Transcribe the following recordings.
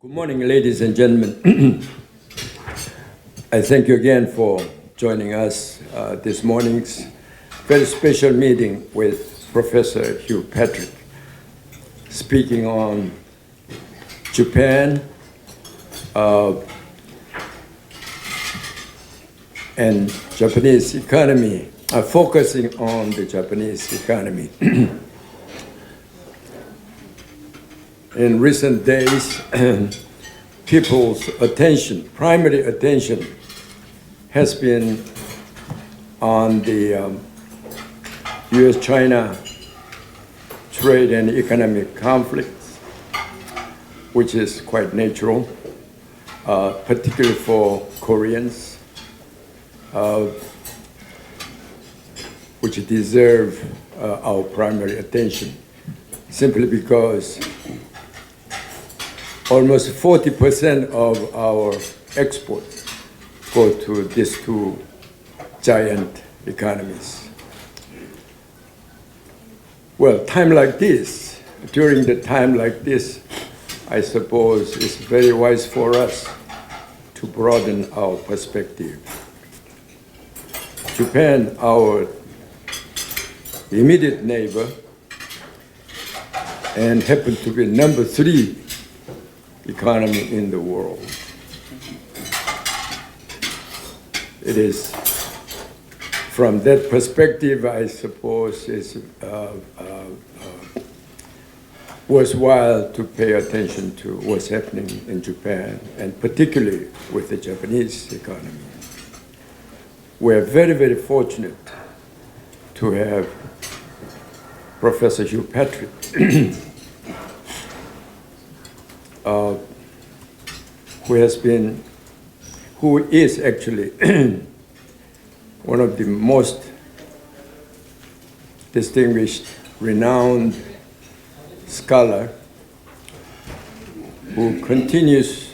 Good morning, ladies and gentlemen. I thank you again for joining us this morning's very special meeting with Professor Hugh Patrick, speaking on Japan and Japanese economy, focusing on the Japanese economy. In recent days, people's attention, primary attention, has been on the U.S.-China trade and economic conflicts, which is quite natural, particularly for Koreans, which deserve our primary attention, simply because almost 40% of our exports go to these two giant economies. Well, during the time like this, I suppose it's very wise for us to broaden our perspective. Japan, our immediate neighbor, and happened to be number 3 economy in the world. It is, from that perspective, I suppose it's worthwhile to pay attention to what's happening in Japan, and particularly with the Japanese economy. We're very, very fortunate to have Professor Hugh Patrick, who is actually one of the most distinguished, renowned scholar who continues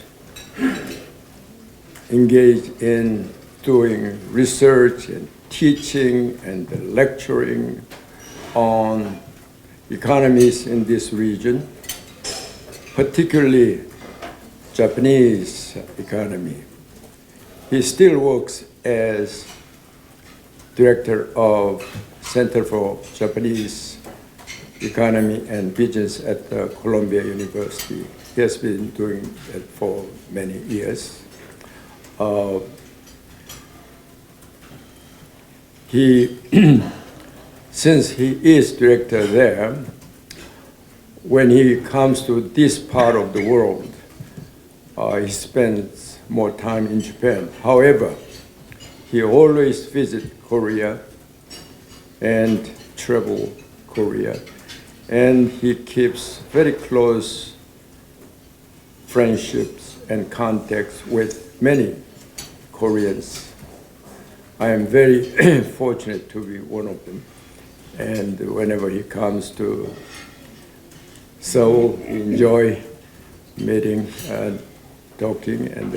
engaged in doing research and teaching and lecturing on economies in this region, particularly Japanese economy. He still works as director of Center for Japanese Economy and Business at Columbia University. He has been doing that for many years. Since he is director there, when he comes to this part of the world, he spends more time in Japan. However, he always visits Korea and travel Korea, and he keeps very close friendships and contacts with many Koreans. I am very fortunate to be one of them, and whenever he comes to Seoul, we enjoy meeting and talking, and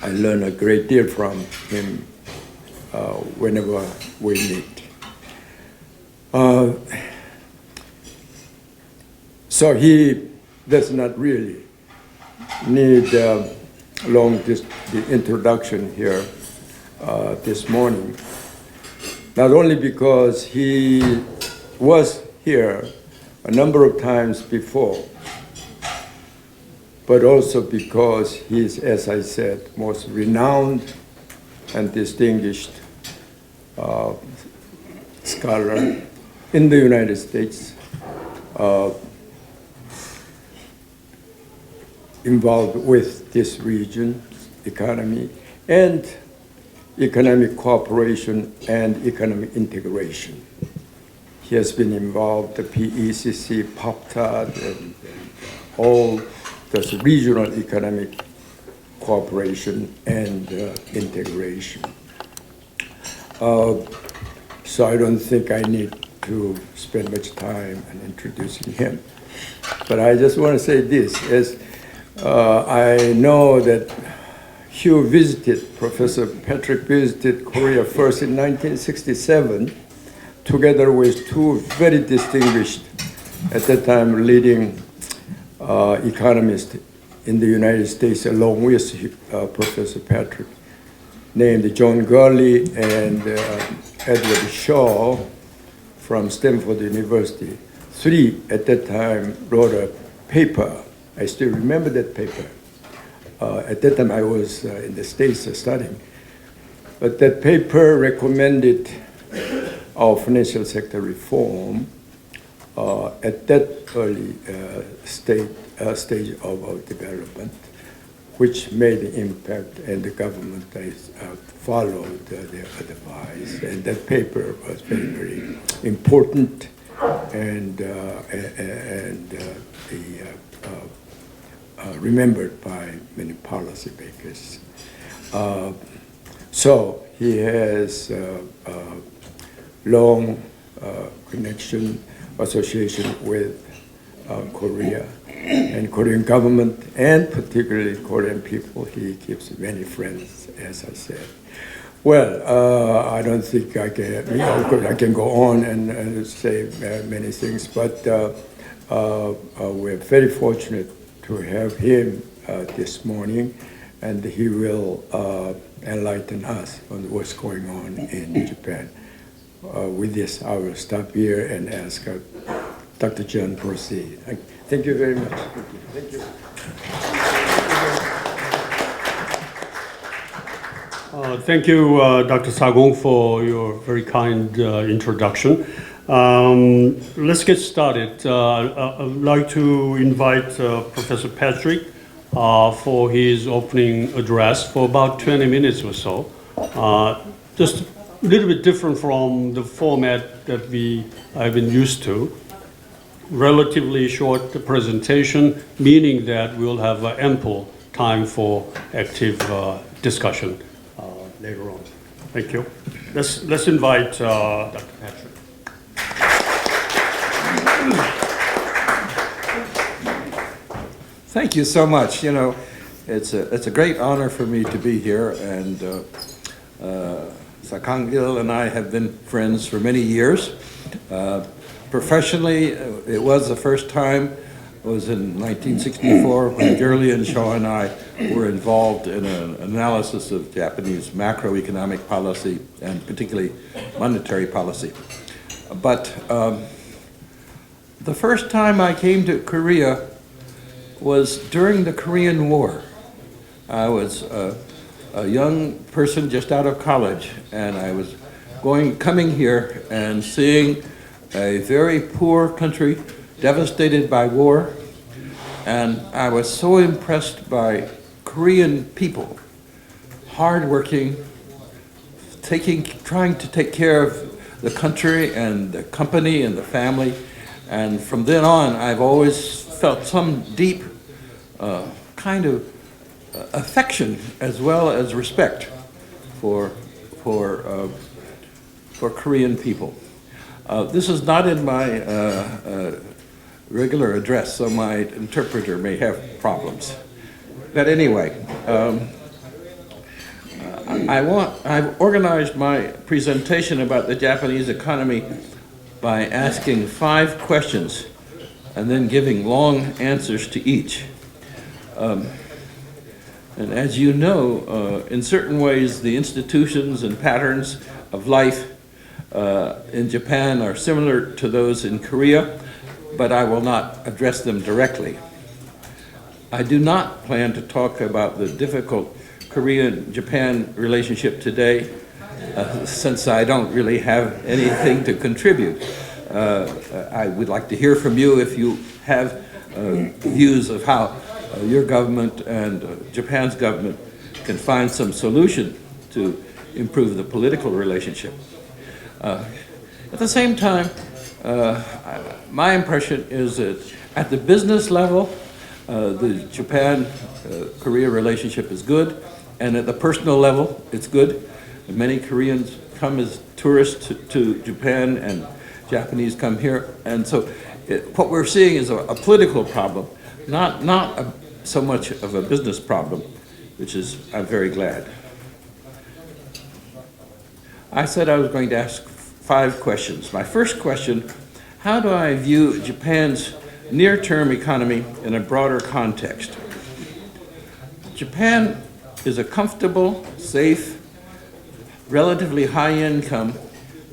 I learn a great deal from him whenever we meet. So he does not really need the introduction here this morning, not only because he was here a number of times before, but also because he's, as I said, most renowned and distinguished scholar in the United States, involved with this region's economy and economic cooperation and economic integration. He has been involved, the PECC, POPTAD, and all this regional economic cooperation and integration. So I don't think I need to spend much time in introducing him. But I just want to say this, as I know that Professor Patrick visited Korea first in 1967, together with two very distinguished, at that time leading economist in the United States, along with Professor Patrick, named John Gurley and Edward Shaw from Stanford University. Three, at that time, wrote a paper. I still remember that paper. At that time, I was in the States studying. But that paper recommended our financial sector reform at that early stage of our development, which made an impact, and the government followed their advice. And that paper was very, very important, and remembered by many policymakers. So he has long connection, association with Korea and Korean government, and particularly Korean people. He keeps many friends, as I said. Well, I don't think I can go on and say many things, but we're very fortunate to have him this morning, and he will enlighten us on what's going on in Japan. With this, I will stop here and ask Dr. John to proceed. Thank you very much. Thank you. Thank you, Dr. Sagong, for your very kind introduction. Let's get started. I'd like to invite Professor Patrick for his opening address for about 20 minutes or so. Just a little bit different from the format that I've been used to. Relatively short presentation, meaning that we'll have ample time for active discussion later on. Thank you. Let's invite Dr. Patrick. Thank you so much. You know, it's a great honor for me to be here, and Sakang-il and I have been friends for many years. Professionally, it was the first time. It was in 1964 when Gurley and Shaw and I were involved in an analysis of Japanese macroeconomic policy and particularly monetary policy. But the first time I came to Korea was during the Korean War. I was a young person just out of college, and I was coming here and seeing a very poor country devastated by war, and I was so impressed by Korean people, hardworking, trying to take care of the country and the company and the family, and from then on I've always felt some deep kind of affection as well as respect for Korean people. This is not in my regular address, so my interpreter may have problems. But anyway, I've organized my presentation about the Japanese economy by asking 5 questions and then giving long answers to each. And as you know, in certain ways, the institutions and patterns of life in Japan are similar to those in Korea, but I will not address them directly. I do not plan to talk about the difficult Korean-Japan relationship today, since I don't really have anything to contribute. I would like to hear from you if you have views of how your government and Japan's government can find some solution to improve the political relationship. At the same time, my impression is that at the business level, the Japan-Korea relationship is good, and at the personal level, it's good. Many Koreans come as tourists to Japan, and Japanese come here, and so what we're seeing is a political problem, not so much of a business problem, which is, I'm very glad. I said I was going to ask 5 questions. My first question, how do I view Japan's near-term economy in a broader context. Japan is a comfortable, safe, relatively high-income,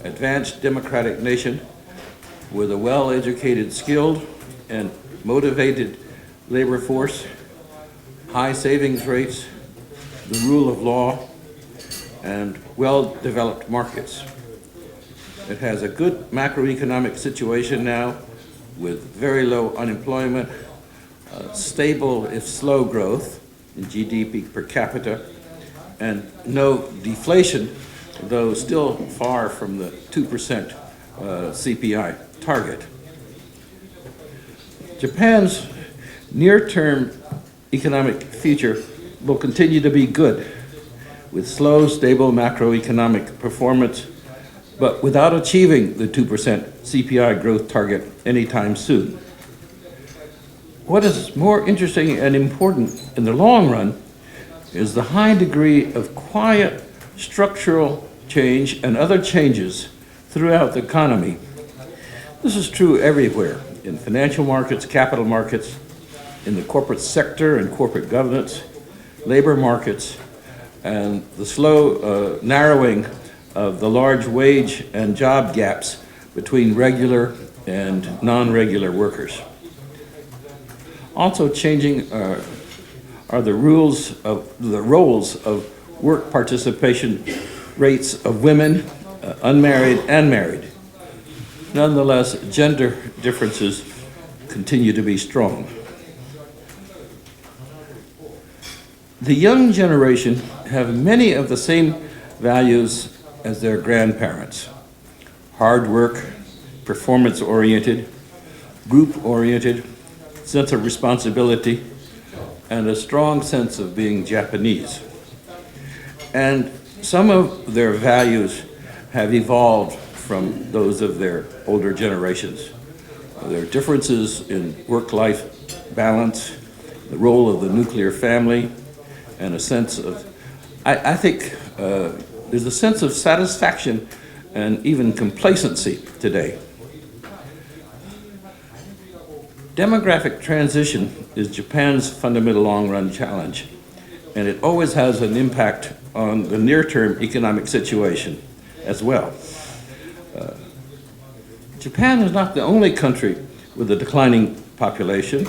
advanced democratic nation with a well-educated, skilled, and motivated labor force, high savings rates, the rule of law, and well-developed markets. It has a good macroeconomic situation now with very low unemployment, stable if slow growth in GDP per capita, and no deflation, though still far from the 2% CPI target. Japan's near-term economic future will continue to be good, with slow, stable macroeconomic performance, but without achieving the 2% CPI growth target anytime soon. What is more interesting and important in the long run is the high degree of quiet structural change and other changes throughout the economy. This is true everywhere, in financial markets, capital markets, in the corporate sector and corporate governance, labor markets, and the slow narrowing of the large wage and job gaps between regular and non-regular workers. Also changing are the roles of work participation rates of women, unmarried and married. Nonetheless, gender differences continue to be strong. The young generation have many of the same values as their grandparents: hard work, performance-oriented, group-oriented, sense of responsibility, and a strong sense of being Japanese. And some of their values have evolved from those of their older generations. There are differences in work-life balance, the role of the nuclear family, and a sense of, I think there's a sense of satisfaction and even complacency today. Demographic transition is Japan's fundamental long-run challenge, and it always has an impact on the near-term economic situation as well. Japan is not the only country with a declining population.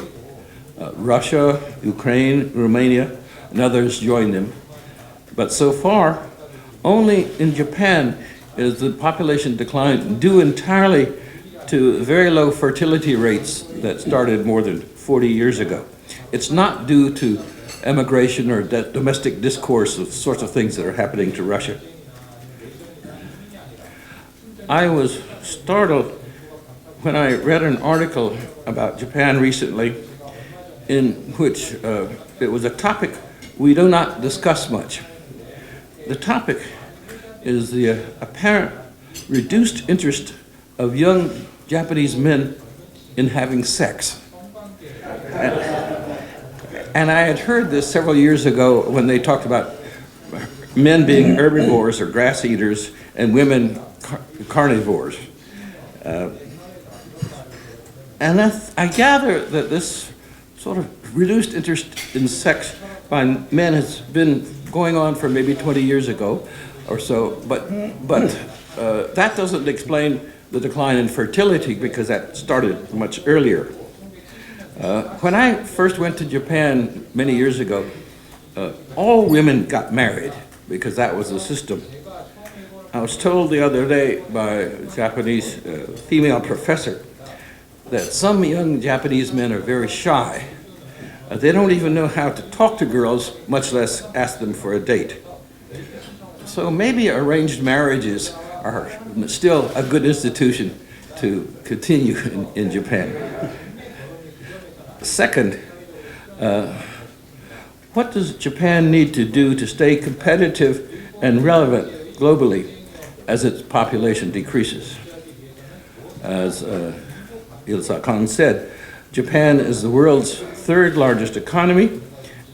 Russia, Ukraine, Romania, and others join them. But so far, only in Japan is the population decline due entirely to very low fertility rates that started more than 40 years ago. It's not due to emigration or domestic discourse of sorts of things that are happening to Russia. I was startled when I read an article about Japan recently in which it was a topic we do not discuss much. The topic is the apparent reduced interest of young Japanese men in having sex. And I had heard this several years ago when they talked about men being herbivores or grass eaters and women carnivores. And I gather that this sort of reduced interest in sex by men has been going on for maybe 20 years ago or so, but that doesn't explain the decline in fertility because that started much earlier. When I first went to Japan many years ago, all women got married because that was the system. I was told the other day by a Japanese female professor that some young Japanese men are very shy. They don't even know how to talk to girls, much less ask them for a date. So maybe arranged marriages are still a good institution to continue in Japan. Second, what does Japan need to do to stay competitive and relevant globally as its population decreases? As Il-Sakan said, Japan is the world's third largest economy,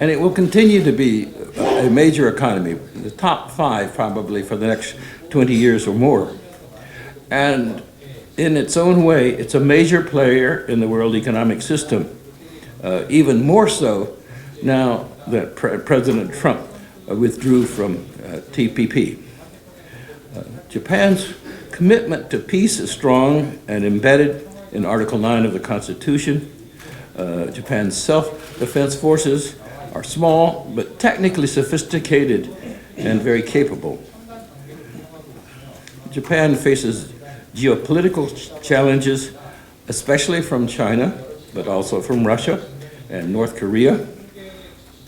and it will continue to be a major economy, the top 5 probably for the next 20 years or more. And in its own way, it's a major player in the world economic system, even more so now that President Trump withdrew from TPP. Japan's commitment to peace is strong and embedded in Article 9 of the Constitution. Japan's self-defense forces are small, but technically sophisticated and very capable. Japan faces geopolitical challenges, especially from China, but also from Russia and North Korea.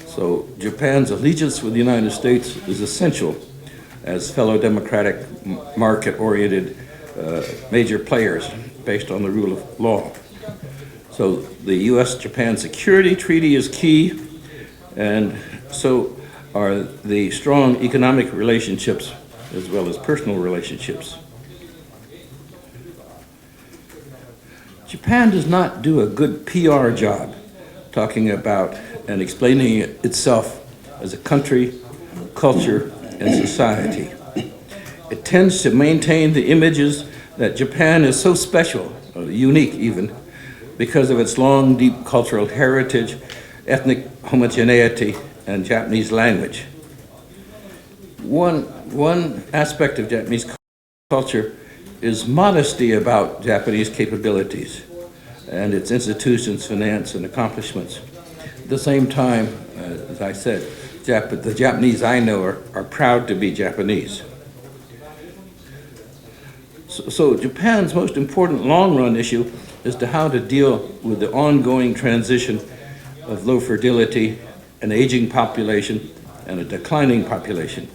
So Japan's allegiance with the United States is essential as fellow democratic, market-oriented major players based on the rule of law. So the U.S.-Japan Security Treaty is key, and so are the strong economic relationships as well as personal relationships. Japan does not do a good PR job talking about and explaining itself as a country, culture, and society. It tends to maintain the images that Japan is so special, unique even, because of its long, deep cultural heritage, ethnic homogeneity, and Japanese language. One aspect of Japanese culture is modesty about Japanese capabilities and its institutions, finance, and accomplishments. At the same time, as I said, the Japanese I know are proud to be Japanese. So Japan's most important long-run issue is to how to deal with the ongoing transition of low fertility, an aging population, and a declining population.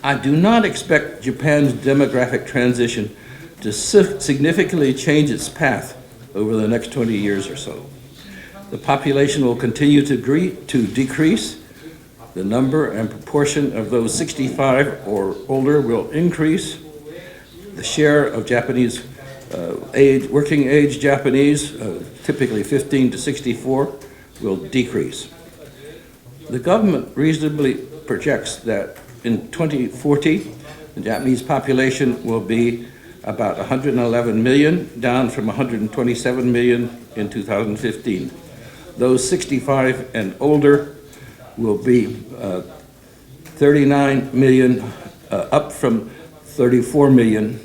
I do not expect Japan's demographic transition to significantly change its path over the next 20 years or so. The population will continue to decrease. The number and proportion of those 65 or older will increase. The share of Japanese working age Japanese, typically 15 to 64, will decrease. The government reasonably projects that in 2040, the Japanese population will be about 111 million, down from 127 million in 2015. Those 65 and older will be 39 million, up from 34 million,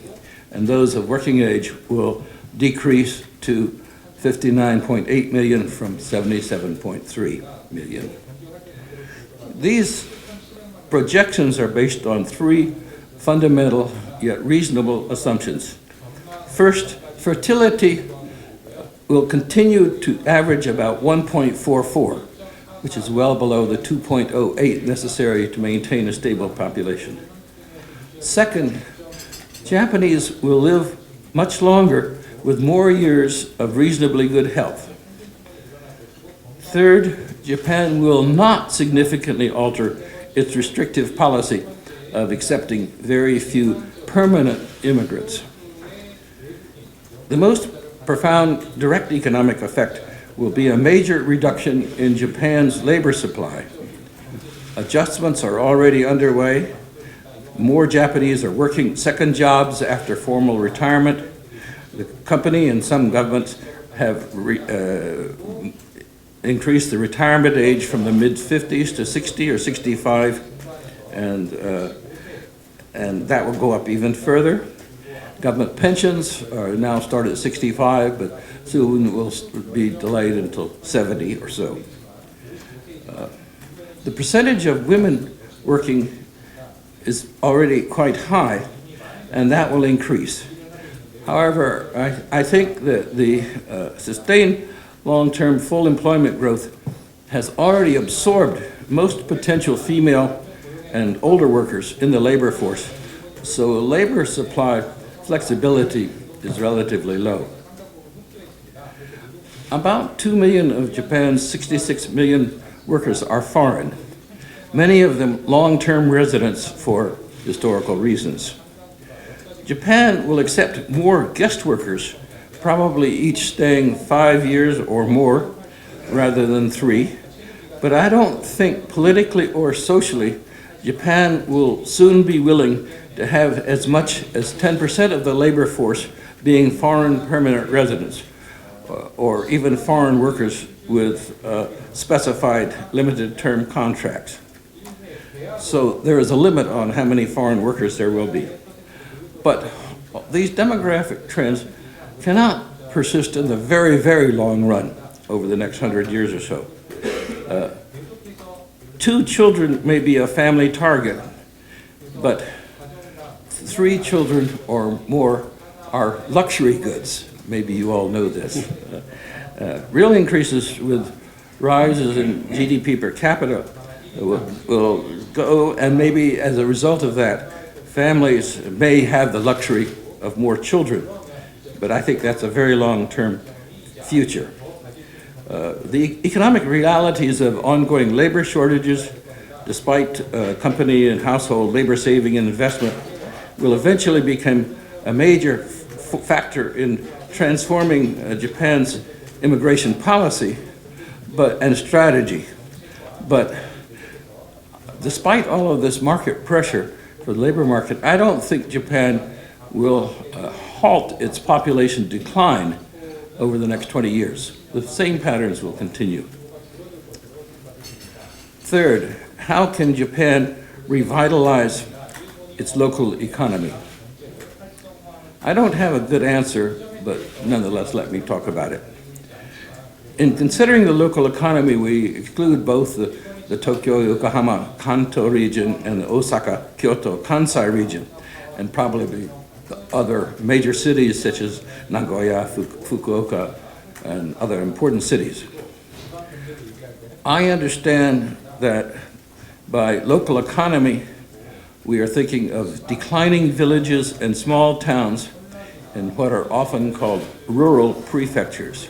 and those of working age will decrease to 59.8 million from 77.3 million. These projections are based on three fundamental yet reasonable assumptions. First, fertility will continue to average about 1.44, which is well below the 2.08 necessary to maintain a stable population. Second, Japanese will live much longer with more years of reasonably good health. Third, Japan will not significantly alter its restrictive policy of accepting very few permanent immigrants. The most profound direct economic effect will be a major reduction in Japan's labor supply. Adjustments are already underway. More Japanese are working second jobs after formal retirement. The company and some governments have increased the retirement age from the mid-50s to 60 or 65, and that will go up even further. Government pensions are now start at 65, but soon will be delayed until 70 or so. The percentage of women working is already quite high, and that will increase. However, I think that the sustained long-term full employment growth has already absorbed most potential female and older workers in the labor force, so labor supply flexibility is relatively low. About 2 million of Japan's 66 million workers are foreign, many of them long-term residents for historical reasons. Japan will accept more guest workers, probably each staying 5 years or more rather than 3, but I don't think politically or socially Japan will soon be willing to have as much as 10% of the labor force being foreign permanent residents or even foreign workers with specified limited term contracts. So there is a limit on how many foreign workers there will be. But these demographic trends cannot persist in the very, very long run over the next 100 years or so. 2 children may be a family target, but 3 children or more are luxury goods. Maybe you all know this. Real increases with rises in GDP per capita will go, and maybe as a result of that, families may have the luxury of more children, but I think that's a very long-term future. The economic realities of ongoing labor shortages, despite company and household labor saving and investment, will eventually become a major factor in transforming Japan's immigration policy and strategy. But despite all of this market pressure for the labor market, I don't think Japan will halt its population decline over the next 20 years. The same patterns will continue. Third, how can Japan revitalize its local economy? I don't have a good answer, but nonetheless, let me talk about it. In considering the local economy, we exclude both the Tokyo, Yokohama, Kanto region and the Osaka, Kyoto, Kansai region, and probably the other major cities such as Nagoya, Fukuoka, and other important cities. I understand that by local economy, we are thinking of declining villages and small towns in what are often called rural prefectures.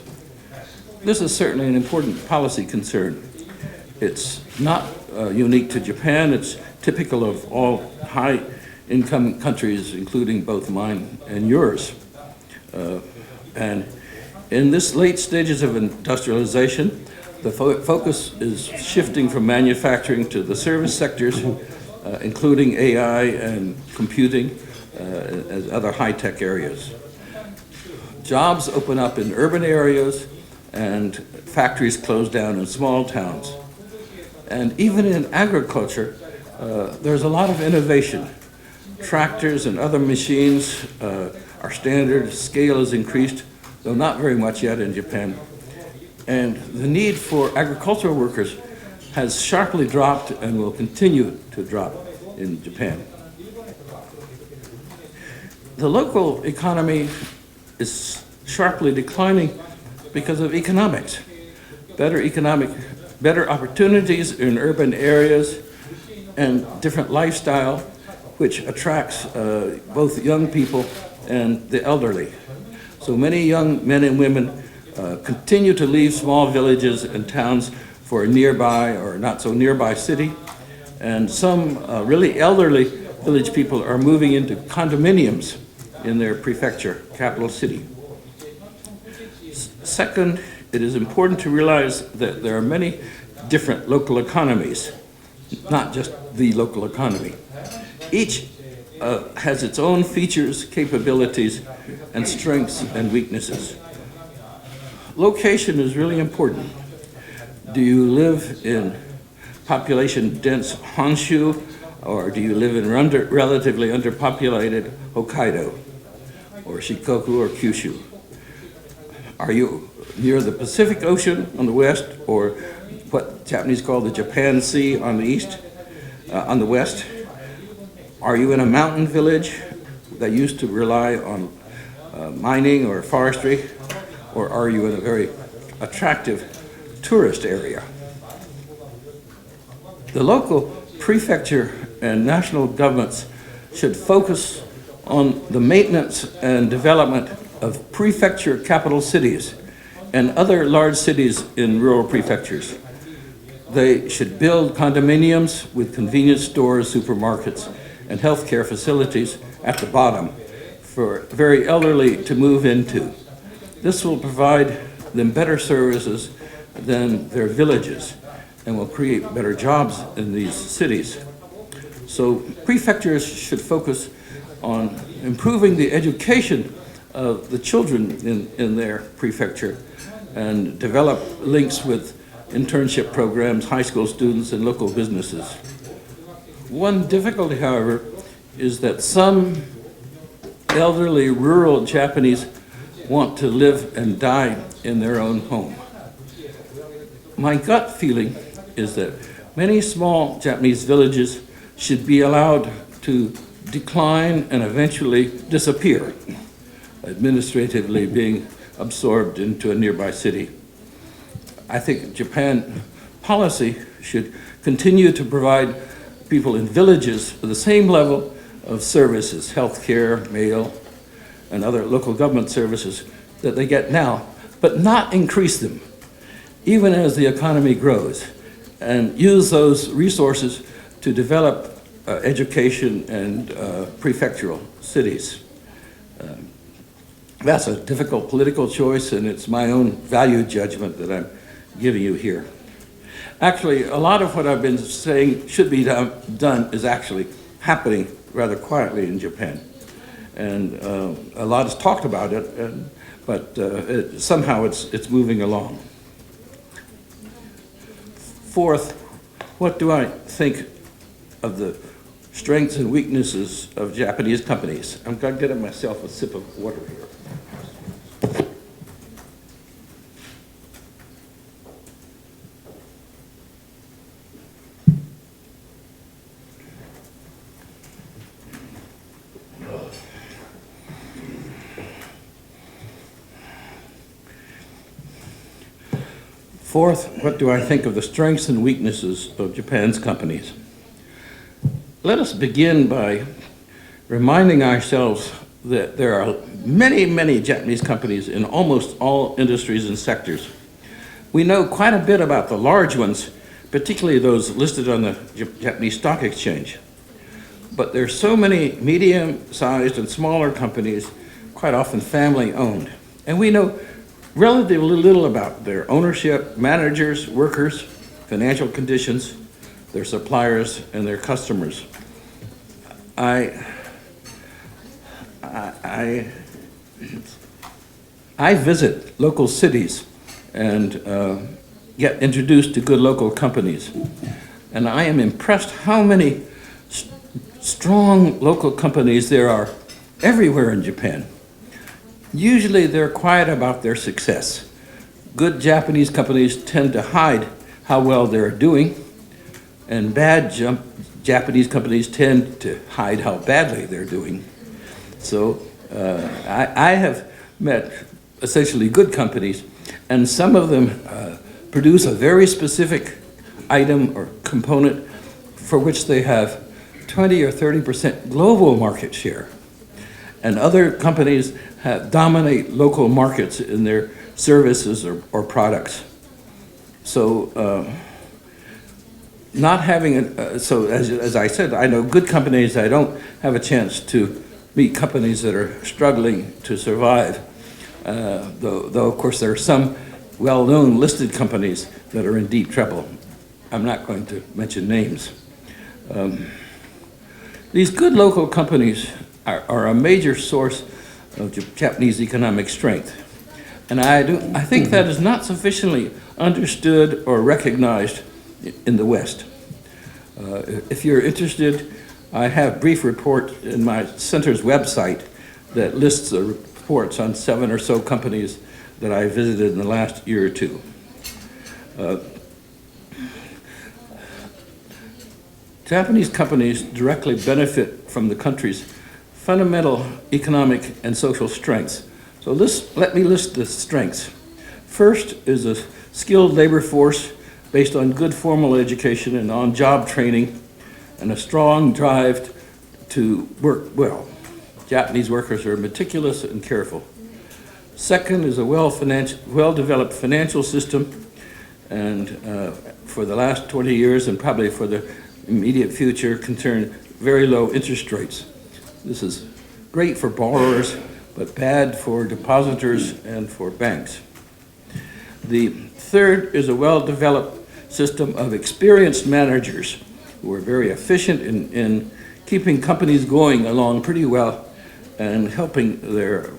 This is certainly an important policy concern. It's not unique to Japan. It's typical of all high-income countries, including both mine and yours. And in this late stages of industrialization, the focus is shifting from manufacturing to the service sectors, including AI and computing as other high-tech areas. Jobs open up in urban areas and factories close down in small towns. And even in agriculture, there's a lot of innovation. Tractors and other machines are standard, scale is increased, though not very much yet in Japan. And the need for agricultural workers has sharply dropped and will continue to drop in Japan. The local economy is sharply declining because of economics. Better opportunities in urban areas and different lifestyle, which attracts both young people and the elderly. So many young men and women continue to leave small villages and towns for a nearby or not so nearby city. And some really elderly village people are moving into condominiums in their prefecture, capital city. Second, it is important to realize that there are many different local economies, not just the local economy. Each has its own features, capabilities, and strengths and weaknesses. Location is really important. Do you live in population-dense Honshu, or do you live in relatively underpopulated Hokkaido, or Shikoku, or Kyushu? Are you near the Pacific Ocean on the west, or what Japanese call the Japan Sea on the east, on the west? Are you in a mountain village that used to rely on mining or forestry, or are you in a very attractive tourist area? The local prefecture and national governments should focus on the maintenance and development of prefecture capital cities and other large cities in rural prefectures. They should build condominiums with convenience stores, supermarkets, and healthcare facilities at the bottom for very elderly to move into. This will provide them better services than their villages and will create better jobs in these cities. So prefectures should focus on improving the education of the children in their prefecture and develop links with internship programs, high school students, and local businesses. One difficulty, however, is that some elderly rural Japanese want to live and die in their own home. My gut feeling is that many small Japanese villages should be allowed to decline and eventually disappear, administratively being absorbed into a nearby city. I think Japan policy should continue to provide people in villages with the same level of services, healthcare, mail, and other local government services that they get now, but not increase them, even as the economy grows, and use those resources to develop education and prefectural cities. That's a difficult political choice, and it's my own value judgment that I'm giving you here. Actually, a lot of what I've been saying should be done is actually happening rather quietly in Japan. And a lot is talked about it, but somehow it's moving along. Fourth, what do I think of the strengths and weaknesses of Japanese companies? I'm going to get myself a sip of water here. Fourth, what do I think of the strengths and weaknesses of Japan's companies? Let us begin by reminding ourselves that there are many, many Japanese companies in almost all industries and sectors. We know quite a bit about the large ones, particularly those listed on the Japanese Stock Exchange. But there are so many medium-sized and smaller companies, quite often family-owned. And we know relatively little about their ownership, managers, workers, financial conditions, their suppliers, and their customers. I visit local cities and get introduced to good local companies. And I am impressed how many strong local companies there are everywhere in Japan. Usually they're quiet about their success. Good Japanese companies tend to hide how well they're doing, and bad Japanese companies tend to hide how badly they're doing. So I have met essentially good companies, and some of them produce a very specific item or component for which they have 20 or 30% global market share. And other companies dominate local markets in their services or products. So not having, so as I said, I know good companies. I don't have a chance to meet companies that are struggling to survive, though of course there are some well-known listed companies that are in deep trouble. I'm not going to mention names. These good local companies are a major source of Japanese economic strength. And I think that is not sufficiently understood or recognized in the West. If you're interested, I have a brief report in my center's website that lists the reports on 7 or so companies that I visited in the last year or two. Japanese companies directly benefit from the country's fundamental economic and social strengths. So let me list the strengths. First is a skilled labor force based on good formal education and on-job training, and a strong drive to work well. Japanese workers are meticulous and careful. Second is a well-developed financial system, and for the last 20 years and probably for the immediate future concern very low interest rates. This is great for borrowers, but bad for depositors and for banks. The third is a well-developed system of experienced managers who are very efficient in keeping companies going along pretty well and helping their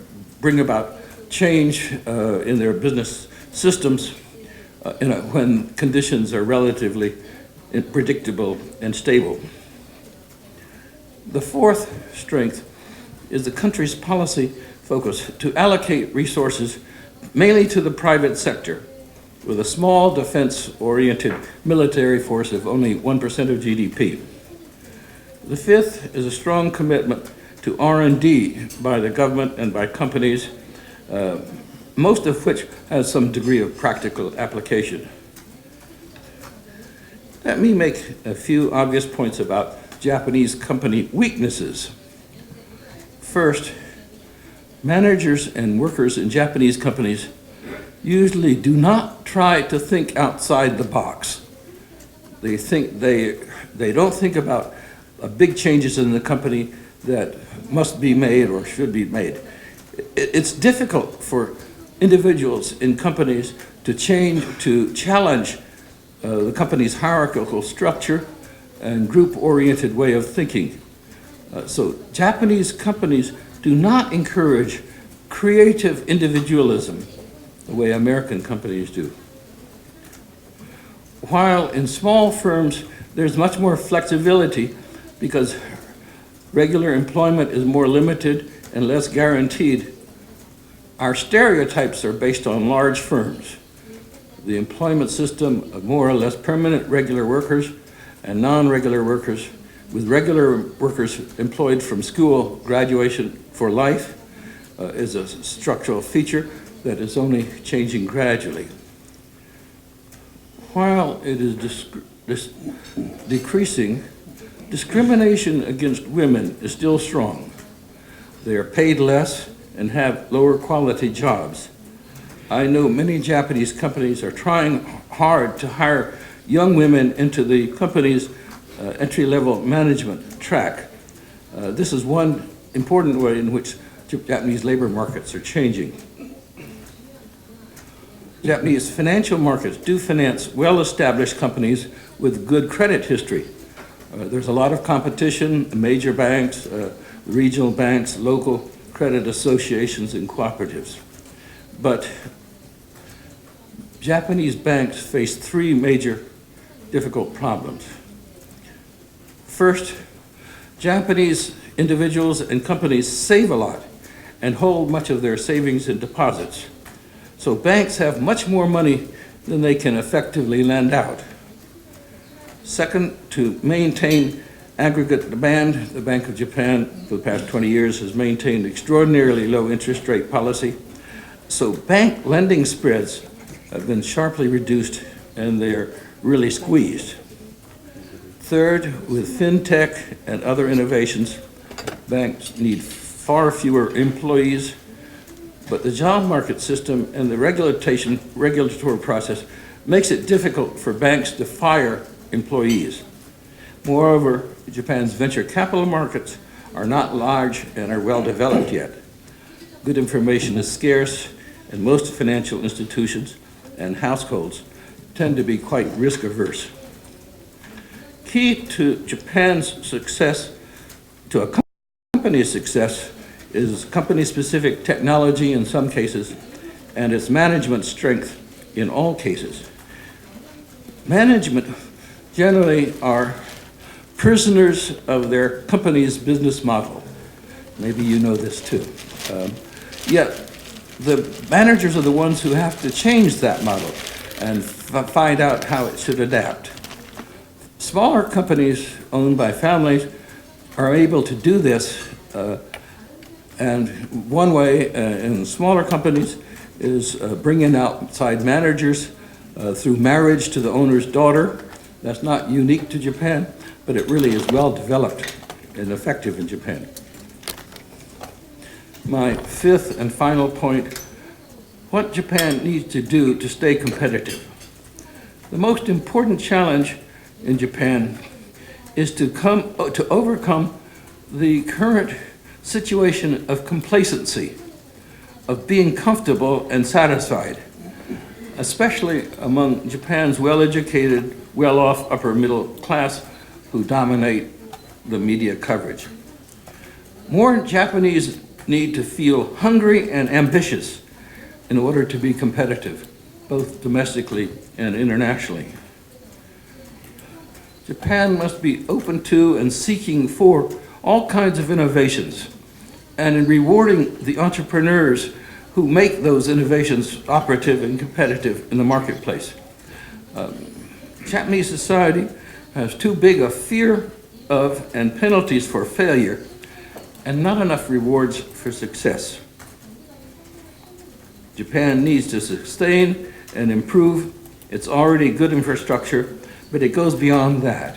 bring about change in their business systems when conditions are relatively predictable and stable. The fourth strength is the country's policy focus to allocate resources mainly to the private sector, with a small defense-oriented military force of only 1% of GDP. The fifth is a strong commitment to R&D by the government and by companies, most of which has some degree of practical application. Let me make a few obvious points about Japanese company weaknesses. First, managers and workers in Japanese companies usually do not try to think outside the box. They don't think about big changes in the company that must be made or should be made. It's difficult for individuals in companies to challenge the company's hierarchical structure and group-oriented way of thinking. So Japanese companies do not encourage creative individualism the way American companies do. While in small firms, there's much more flexibility because regular employment is more limited and less guaranteed. Our stereotypes are based on large firms. The employment system of more or less permanent regular workers and non-regular workers, with regular workers employed from school graduation for life, is a structural feature that is only changing gradually. While it is decreasing, discrimination against women is still strong. They are paid less and have lower quality jobs. I know many Japanese companies are trying hard to hire young women into the company's entry-level management track. This is one important way in which Japanese labor markets are changing. Japanese financial markets do finance well-established companies with good credit history. There's a lot of competition, major banks, regional banks, local credit associations, and cooperatives. But Japanese banks face three major difficult problems. First, Japanese individuals and companies save a lot and hold much of their savings in deposits. So banks have much more money than they can effectively lend out. Second, to maintain aggregate demand, the Bank of Japan for the past 20 years has maintained extraordinarily low interest rate policy. So bank lending spreads have been sharply reduced and they're really squeezed. Third, with fintech and other innovations, banks need far fewer employees, but the job market system and the regulatory process makes it difficult for banks to fire employees. Moreover, Japan's venture capital markets are not large and are well developed yet. Good information is scarce, and most financial institutions and households tend to be quite risk averse. Key to Japan's success, to a company's success, is company-specific technology in some cases, and its management strength in all cases. Management generally are prisoners of their company's business model. Maybe you know this too. Yet the managers are the ones who have to change that model and find out how it should adapt. Smaller companies owned by families are able to do this, and one way in smaller companies is bringing outside managers through marriage to the owner's daughter. That's not unique to Japan, but it really is well developed and effective in Japan. My fifth and final point, what Japan needs to do to stay competitive. The most important challenge in Japan is to overcome the current situation of complacency, of being comfortable and satisfied, especially among Japan's well-educated, well-off upper middle class who dominate the media coverage. More Japanese need to feel hungry and ambitious in order to be competitive, both domestically and internationally. Japan must be open to and seeking for all kinds of innovations, and in rewarding the entrepreneurs who make those innovations operative and competitive in the marketplace. Japanese society has too big a fear of and penalties for failure, and not enough rewards for success. Japan needs to sustain and improve its already good infrastructure, but it goes beyond that.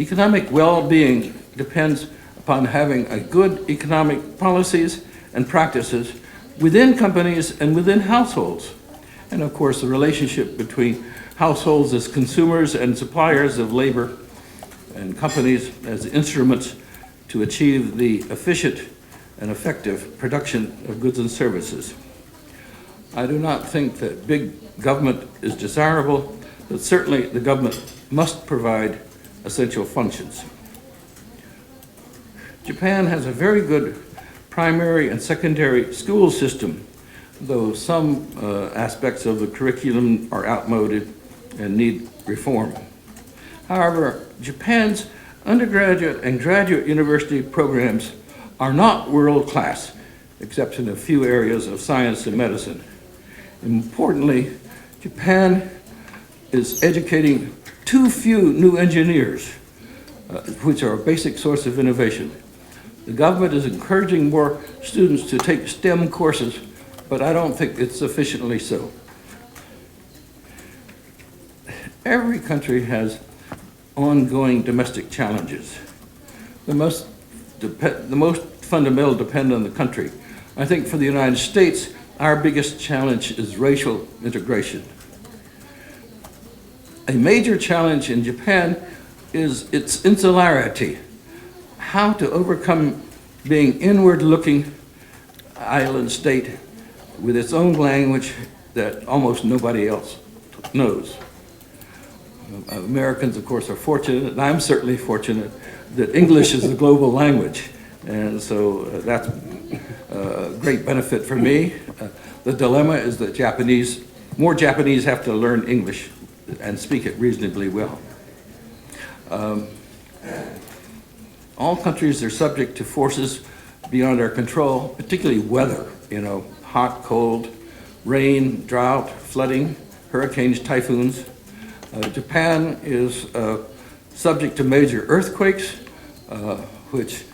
Economic well-being depends upon having a good economic policies and practices within companies and within households. And of course, the relationship between households as consumers and suppliers of labor and companies as instruments to achieve the efficient and effective production of goods and services. I do not think that big government is desirable, but certainly the government must provide essential functions. Japan has a very good primary and secondary school system, though some aspects of the curriculum are outmoded and need reform. However, Japan's undergraduate and graduate university programs are not world-class, except in a few areas of science and medicine. Importantly, Japan is educating too few new engineers, which are a basic source of innovation. The government is encouraging more students to take STEM courses, but I don't think it's sufficiently so. Every country has ongoing domestic challenges. The most fundamental depend on the country. I think for the United States, our biggest challenge is racial integration. A major challenge in Japan is its insularity. How to overcome being inward-looking island state with its own language that almost nobody else knows. Americans, of course, are fortunate, and I'm certainly fortunate, that English is the global language. And so that's a great benefit for me. The dilemma is that more Japanese have to learn English and speak it reasonably well. All countries are subject to forces beyond our control, particularly weather, hot, cold, rain, drought, flooding, hurricanes, typhoons. Japan is subject to major earthquakes, which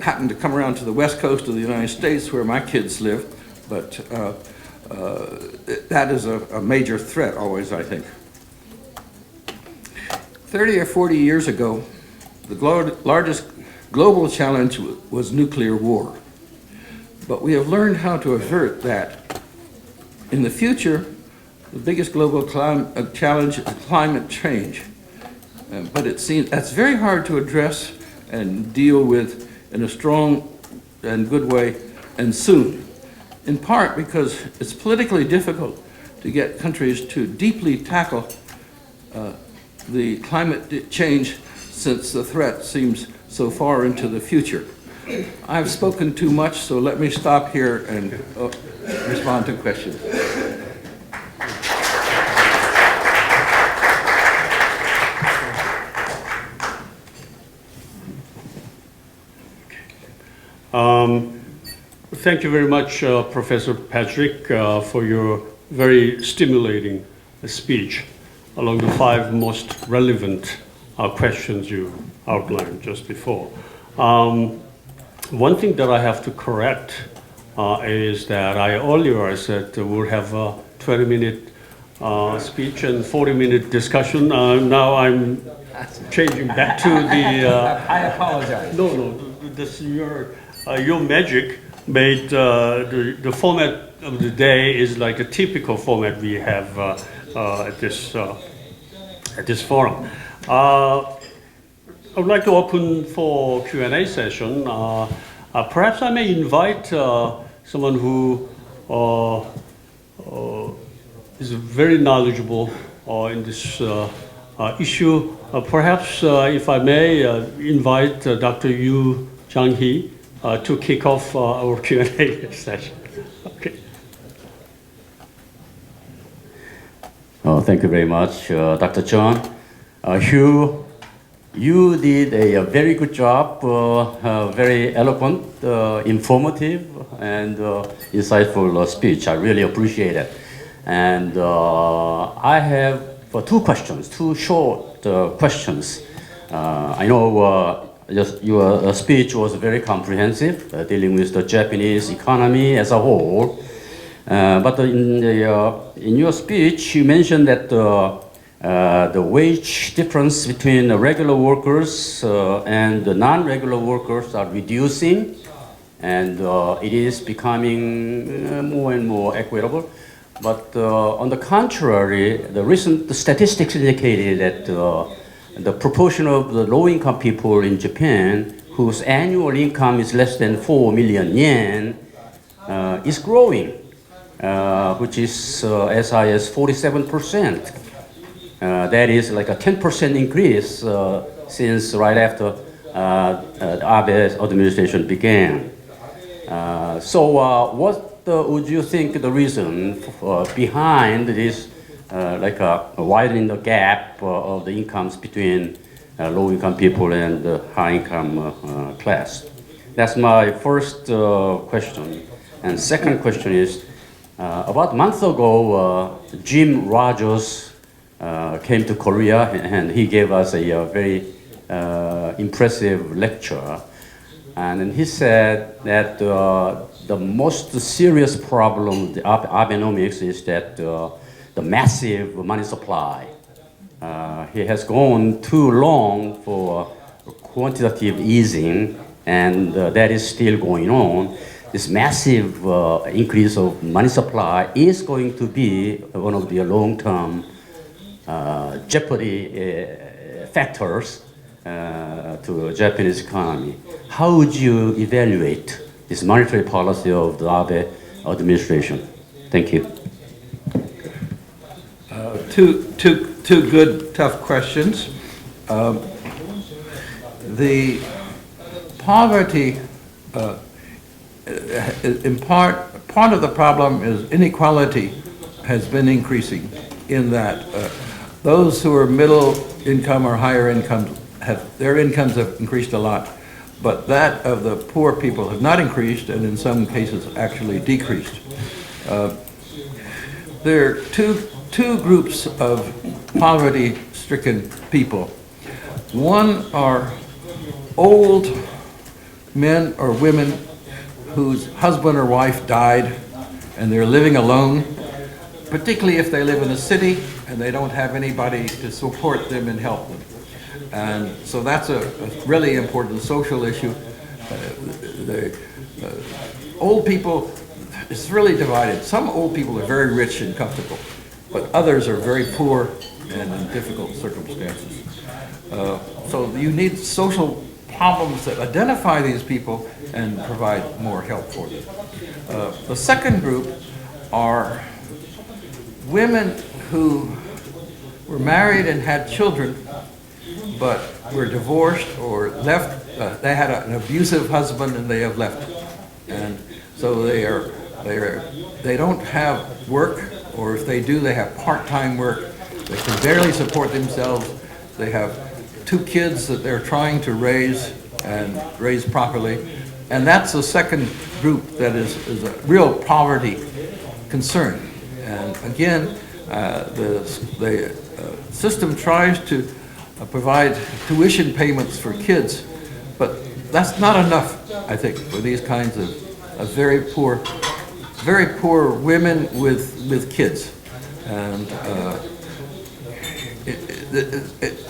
happen to come around to the west coast of the United States where my kids live, but that is a major threat always, I think. 30 or 40 years ago, the largest global challenge was nuclear war. But we have learned how to avert that. In the future, the biggest global challenge is climate change. But it seems that's very hard to address and deal with in a strong and good way and soon. In part because it's politically difficult to get countries to deeply tackle the climate change since the threat seems so far into the future. I've spoken too much, so let me stop here and respond to questions. Thank you very much, Professor Patrick, for your very stimulating speech along the 5 most relevant questions you outlined just before. One thing that I have to correct is that earlier I said we'll have a 20-minute speech and 40-minute discussion. Now I'm changing back to the... I apologize. No, this your magic made the format of the day is like a typical format we have at this forum. I would like to open for Q&A session. Perhaps I may invite someone who is very knowledgeable in this issue. Perhaps, if I may, invite Dr. Yu Chang-hee to kick off our Q&A session. Okay. Thank you very much, Dr. John. Hugh, you did a very good job, very eloquent, informative, and insightful speech. I really appreciate it. And I have two questions, two short questions. I know your speech was very comprehensive, dealing with the Japanese economy as a whole. But in your speech, you mentioned that the wage difference between the regular workers and the non-regular workers are reducing, and it is becoming more and more equitable. But on the contrary, the recent statistics indicated that the proportion of the low-income people in Japan whose annual income is less than 4 million yen is growing, which is as high as 47%. That is like a 10% increase since right after the Abe administration began. So what would you think the reason behind this widening the gap of the incomes between low-income people and the high-income class? That's my first question. And second question is, about a month ago, Jim Rogers came to Korea, and he gave us a very impressive lecture. And he said that the most serious problem of the Abenomics is that the massive money supply. He has gone too long for quantitative easing, and that is still going on. This massive increase of money supply is going to be one of the long-term jeopardy factors to Japanese economy. How would you evaluate this monetary policy of the Abe administration? Thank you. Two good, tough questions. The poverty, in part of the problem is inequality has been increasing in that those who are middle income or higher income their incomes have increased a lot, but that of the poor people have not increased, and in some cases actually decreased. There are two groups of poverty-stricken people. One are old men or women whose husband or wife died and they're living alone, particularly if they live in a city and they don't have anybody to support them and help them. And so that's a really important social issue. The old people, it's really divided. Some old people are very rich and comfortable, but others are very poor and in difficult circumstances. So you need social problems that identify these people and provide more help for them. The second group are women who were married and had children, but were divorced or left. They had an abusive husband and they have left, and so they don't have work, or if they do, they have part-time work. They can barely support themselves. They have 2 kids that they're trying to raise and raise properly, and that's the second group that is a real poverty concern. And again, the system tries to provide tuition payments for kids, but that's not enough, I think, for these kinds of very poor women with kids. And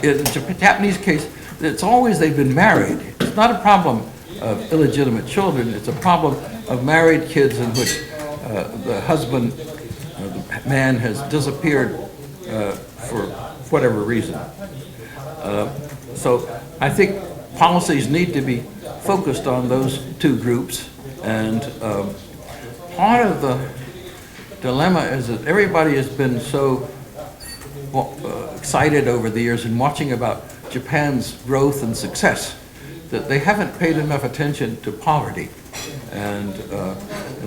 in the Japanese case, it's always they've been married. It's not a problem of illegitimate children. It's a problem of married kids in which the husband, the man, has disappeared for whatever reason. So I think policies need to be focused on those 2 groups, and part of the dilemma is that everybody has been so excited over the years in watching about Japan's growth and success, that they haven't paid enough attention to poverty. And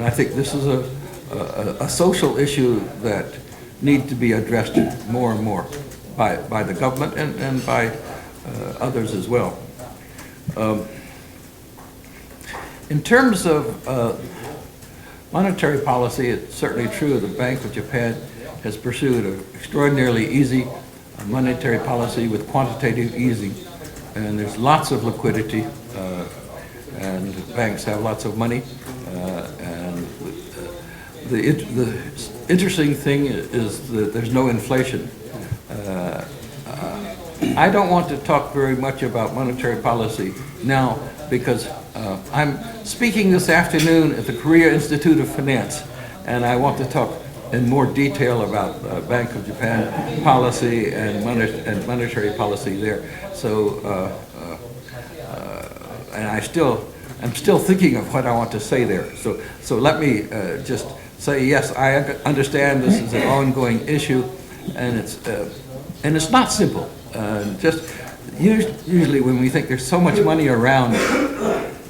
I think this is a social issue that needs to be addressed more and more by the government and by others as well. In terms of monetary policy, it's certainly true the Bank of Japan has pursued an extraordinarily easy monetary policy with quantitative easing, and there's lots of liquidity, and banks have lots of money, and the interesting thing is that there's no inflation. I don't want to talk very much about monetary policy now because I'm speaking this afternoon at the Korea Institute of Finance, and I want to talk in more detail about Bank of Japan policy and monetary policy there. So, and I'm still thinking of what I want to say there. So let me just say, yes, I understand this is an ongoing issue, and it's not simple. Just usually when we think there's so much money around,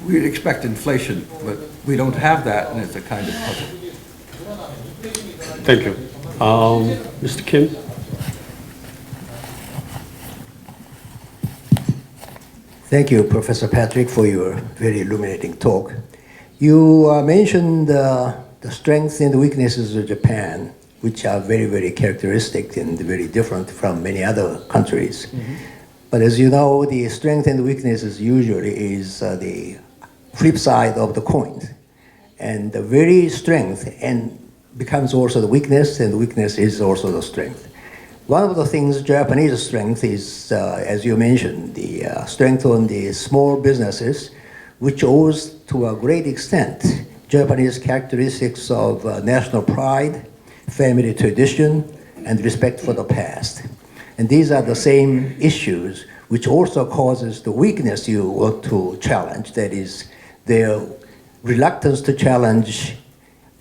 we'd expect inflation, but we don't have that, and it's a kind of puzzle. Thank you. Mr. Kim? Thank you, Professor Patrick, for your very illuminating talk. You mentioned the strengths and weaknesses of Japan, which are very, very characteristic and very different from many other countries. Mm-hmm. But as you know, the strength and weaknesses usually is the flip side of the coin. And the very strength and becomes also the weakness, and the weakness is also the strength. One of the things Japanese strength is, as you mentioned, the strength on the small businesses, which owes to a great extent Japanese characteristics of national pride, family tradition, and respect for the past. And these are the same issues which also causes the weakness you want to challenge, that is their reluctance to challenge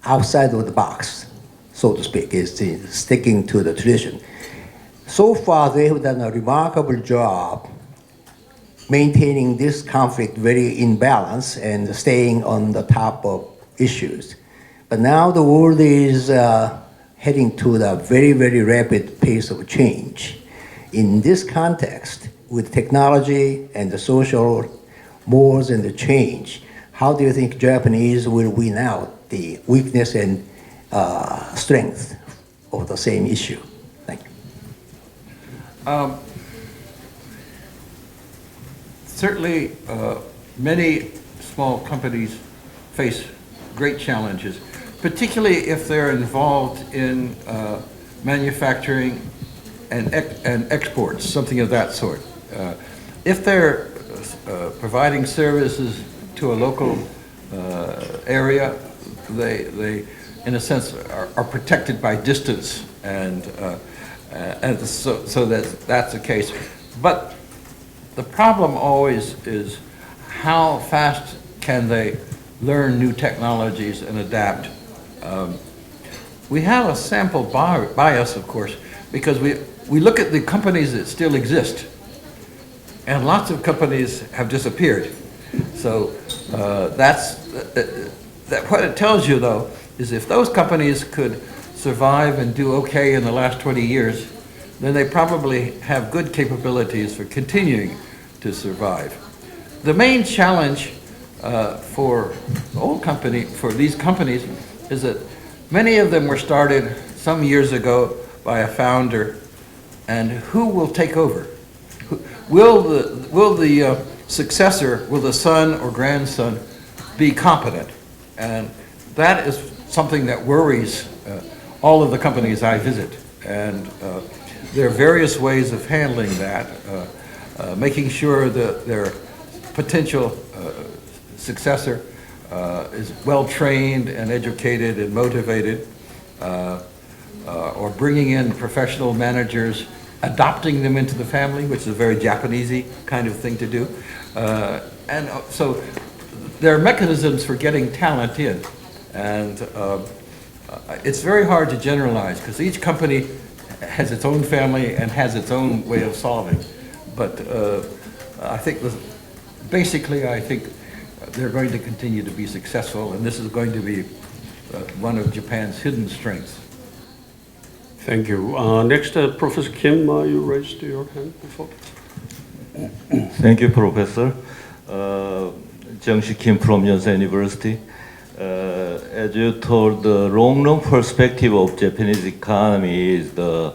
outside of the box, so to speak, is sticking to the tradition. So far, they have done a remarkable job maintaining this conflict very in balance and staying on the top of issues. But now the world is heading to the very, very rapid pace of change. In this context, with technology and the social mores and the change, how do you think Japanese will win out the weakness and strength of the same issue? Thank you. Certainly, many small companies face great challenges, particularly if they're involved in manufacturing and exports, something of that sort. If they're providing services to a local area, they in a sense, are protected by distance, and so that's the case. But the problem always is how fast can they learn new technologies and adapt. We have a sample bias, of course, because we look at the companies that still exist, and lots of companies have disappeared. So what it tells you, though, is if those companies could survive and do okay in the last 20 years, then they probably have good capabilities for continuing to survive. The main challenge for these companies is that many of them were started some years ago by a founder, and who will take over? Will the successor, will the son or grandson be competent? And that is something that worries all of the companies I visit. And there are various ways of handling that, making sure that their potential successor is well trained and educated and motivated, or bringing in professional managers, adopting them into the family, which is a very Japanesey kind of thing to do. And so there are mechanisms for getting talent in. And it's very hard to generalize because each company has its own family and has its own way of solving. But I think basically, I think they're going to continue to be successful, and this is going to be one of Japan's hidden strengths. Thank you. Next, Professor Kim, you raised your hand before. Thank you, Professor. Jeong-shi Kim from Yonsei University. As you told, the long-run perspective of Japanese economy is a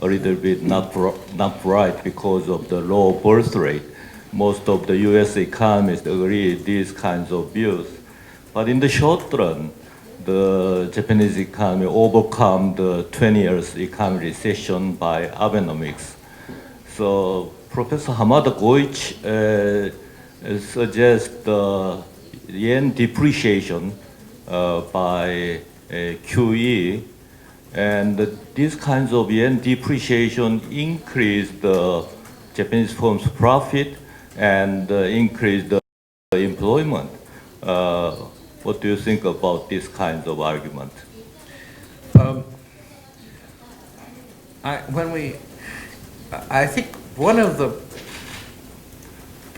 little bit not bright because of the low birth rate. Most of the U.S. economists agree with these kinds of views. But in the short run, the Japanese economy overcome the 20 years economic recession by Abenomics. So Professor Hamada Goichi suggests the yen depreciation by QE, and these kinds of yen depreciation increase the Japanese firm's profit and increase the employment. What do you think about this kind of argument? I think one of the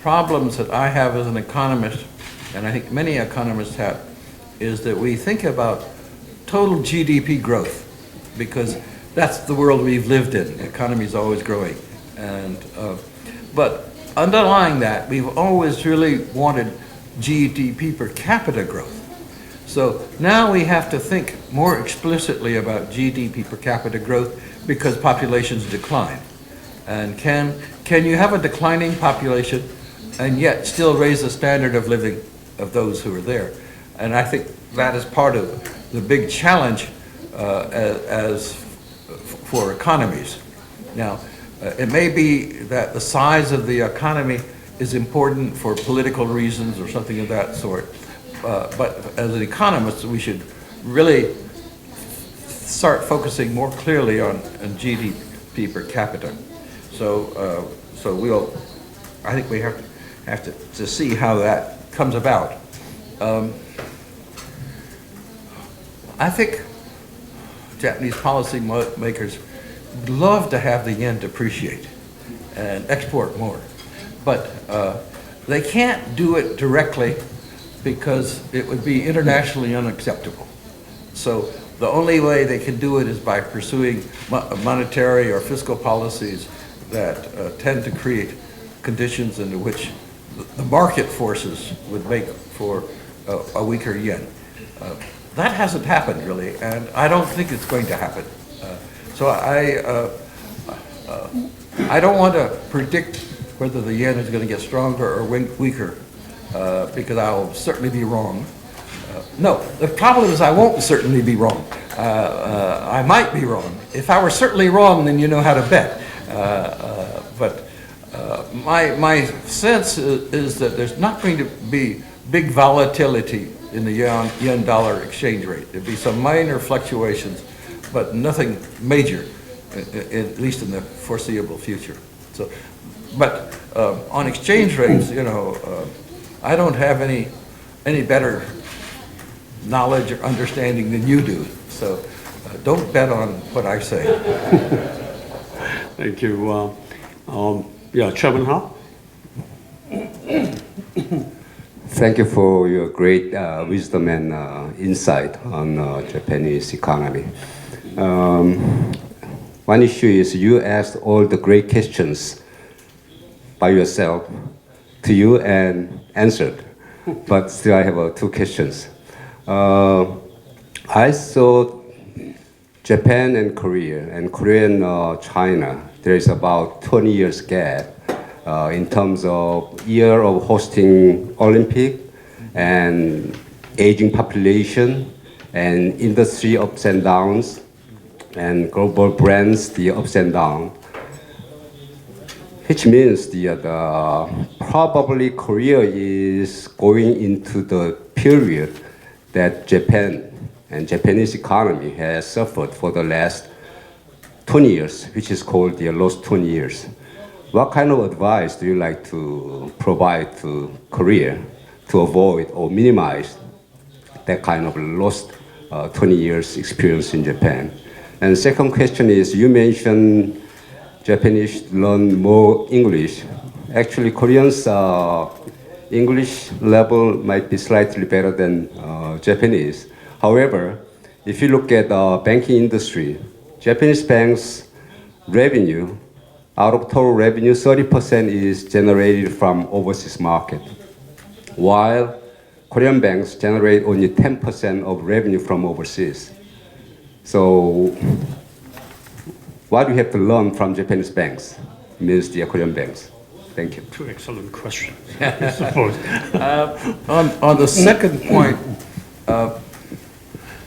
problems that I have as an economist, and I think many economists have, is that we think about total GDP growth, because that's the world we've lived in. The economy is always growing. But underlying that, we've always really wanted GDP per capita growth. So now we have to think more explicitly about GDP per capita growth because populations decline. And can you have a declining population and yet still raise the standard of living of those who are there? And I think that is part of the big challenge as for economies. Now, it may be that the size of the economy is important for political reasons or something of that sort, but as an economist, we should really start focusing more clearly on GDP per capita. So I think we have to see how that comes about. I think Japanese policy makers would love to have the yen depreciate and export more, but they can't do it directly because it would be internationally unacceptable. So the only way they can do it is by pursuing monetary or fiscal policies that tend to create conditions under which the market forces would make for a weaker yen. That hasn't happened really, and I don't think it's going to happen. So I don't want to predict whether the yen is going to get stronger or weaker, because I'll certainly be wrong. No, the problem is I won't certainly be wrong. I might be wrong. If I were certainly wrong, then you know how to bet. But my sense is that there's not going to be big volatility in the yen-dollar exchange rate. There'll be some minor fluctuations, but nothing major, at least in the foreseeable future. So, but on exchange rates, you know, I don't have any better knowledge or understanding than you do. So don't bet on what I say. Thank you. Chairman Ha? Thank you for your great wisdom and insight on Japanese economy. One issue is you asked all the great questions by yourself to you and answered, but still I have two questions. I saw Japan and Korea, and Korea and China, there is about 20 years gap in terms of year of hosting Olympic and aging population and industry ups and downs and global brands, the ups and downs, which means probably Korea is going into the period that Japan and Japanese economy has suffered for the last 20 years, which is called the lost 20 years. What kind of advice do you like to provide to Korea to avoid or minimize that kind of lost 20 years experience in Japan? And second question is, you mentioned Japanese learn more English. Actually, Koreans English level might be slightly better than Japanese. However, if you look at the banking industry, Japanese banks' revenue, out of total revenue, 30% is generated from overseas market, while Korean banks generate only 10% of revenue from overseas. So what we have to learn from Japanese banks means the Korean banks. Thank you. Two excellent questions, I suppose. On the second point,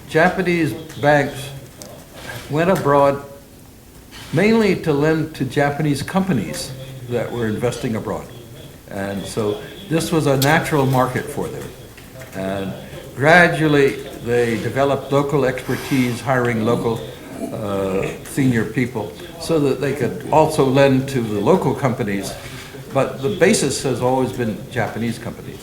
Japanese banks went abroad mainly to lend to Japanese companies that were investing abroad. And so this was a natural market for them. And gradually they developed local expertise, hiring local senior people so that they could also lend to the local companies. But the basis has always been Japanese companies.